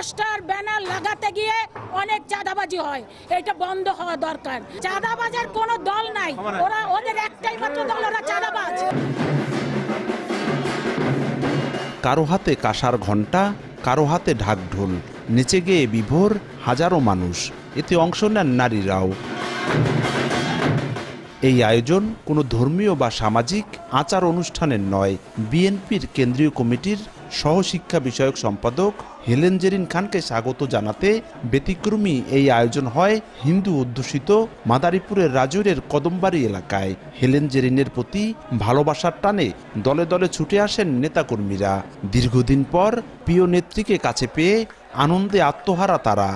Poster banner লাগাতে গিয়ে অনেক চাঁদাবাজি হয়, এটা বন্ধ হওয়া দরকার। চাঁদাবাজের কোনো দল নাই, ওদের একটাই মাত্র দল, ওরা চাঁদাবাজ। কারো হাতে কাঁসার ঘণ্টা, কারো হাতে ঢাকঢোল, নেচে গিয়ে বিভোর হাজারো মানুষ, এতে অংশ নেন নারীরাও। এই আয়োজন কোনো ধর্মীয় বা সামাজিক আচার অনুষ্ঠানের নয়। বিএনপির কেন্দ্রীয় কমিটির সহশিক্ষা বিষয়ক সম্পাদক হেলেন জেরিন খানকে স্বাগত জানাতে ব্যতিক্রমী এই আয়োজন হয় হিন্দু অধ্যুষিত মাদারীপুরের রাজৌরের কদমবাড়ি এলাকায়। হেলেন জেরিনের প্রতি ভালোবাসার টানে দলে দলে ছুটে আসেন নেতাকর্মীরা। দীর্ঘদিন পর প্রিয় নেত্রীকে কাছে পেয়ে আনন্দে আত্মহারা তারা,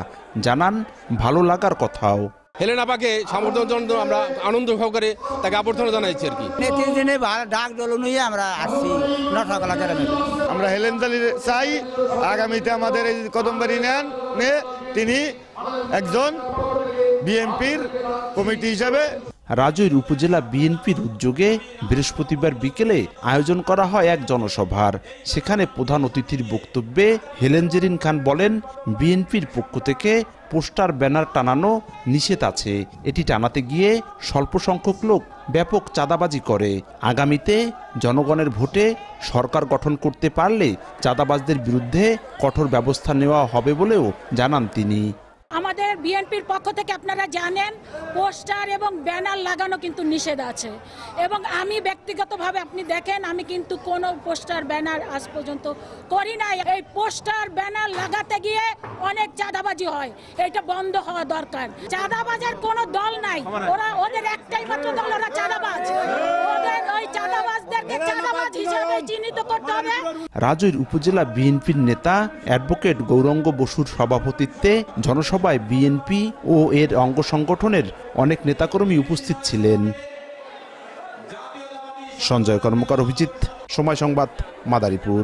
জানান ভালো লাগার কথাও। হেলেন আপাকে সমর্থনের জন্য আমরা আনন্দ সহকারে তাকে অভ্যর্থনা জানাইছি আর কি। নেত্রীর দিনে ডাক দল নিয়ে আমরা আসছি নঠাকলা গ্রামে। আমরা হেলেন জালির চাই আগামীতে আমাদের এই কদমবাড়ি নেন, তিনি একজন বিএনপির কমিটি হিসাবে। রাজৈর উপজেলা বিএনপির উদ্যোগে বৃহস্পতিবার বিকেলে আয়োজন করা হয় এক জনসভার। সেখানে প্রধান অতিথির বক্তব্যে হেলেন জেরিন খান বলেন, বিএনপির পক্ষ থেকে পোস্টার ব্যানার টানানো নিষেধ আছে। এটি টানাতে গিয়ে স্বল্প সংখ্যক লোক ব্যাপক চাঁদাবাজি করে। আগামীতে জনগণের ভোটে সরকার গঠন করতে পারলে চাঁদাবাজদের বিরুদ্ধে কঠোর ব্যবস্থা নেওয়া হবে বলেও জানান তিনি। আমাদের বিএনপির পক্ষ থেকে আপনারা জানেন পোস্টার এবং ব্যানার লাগানো কিন্তু নিষেধ আছে, এবং আমি ব্যক্তিগতভাবে আপনি দেখেন আমি কিন্তু কোনো পোস্টার ব্যানার আজ পর্যন্ত করি নাই। এই পোস্টার ব্যানার লাগাতে গিয়ে অনেক চাঁদাবাজি হয়, এটা বন্ধ হওয়া দরকার। চাঁদাবাজের কোনো দল নাই, ওদের একটাই মাত্র দল, ওরা চাঁদাবাজ। ওদের ওই চাঁদাবাজদেরকে চাঁদাবাজ হিসেবে চিহ্নিত করতে হবে। রাজৈর উপজেলা বিএনপির নেতা অ্যাডভোকেট গৌরাঙ্গ বসুর সভাপতিত্বে জনসভায় বিএনপি ও এর অঙ্গ সংগঠনের অনেক নেতাকর্মী উপস্থিত ছিলেন। সঞ্জয় কর্মকার, অভিজিৎ, সময় সংবাদ, মাদারীপুর।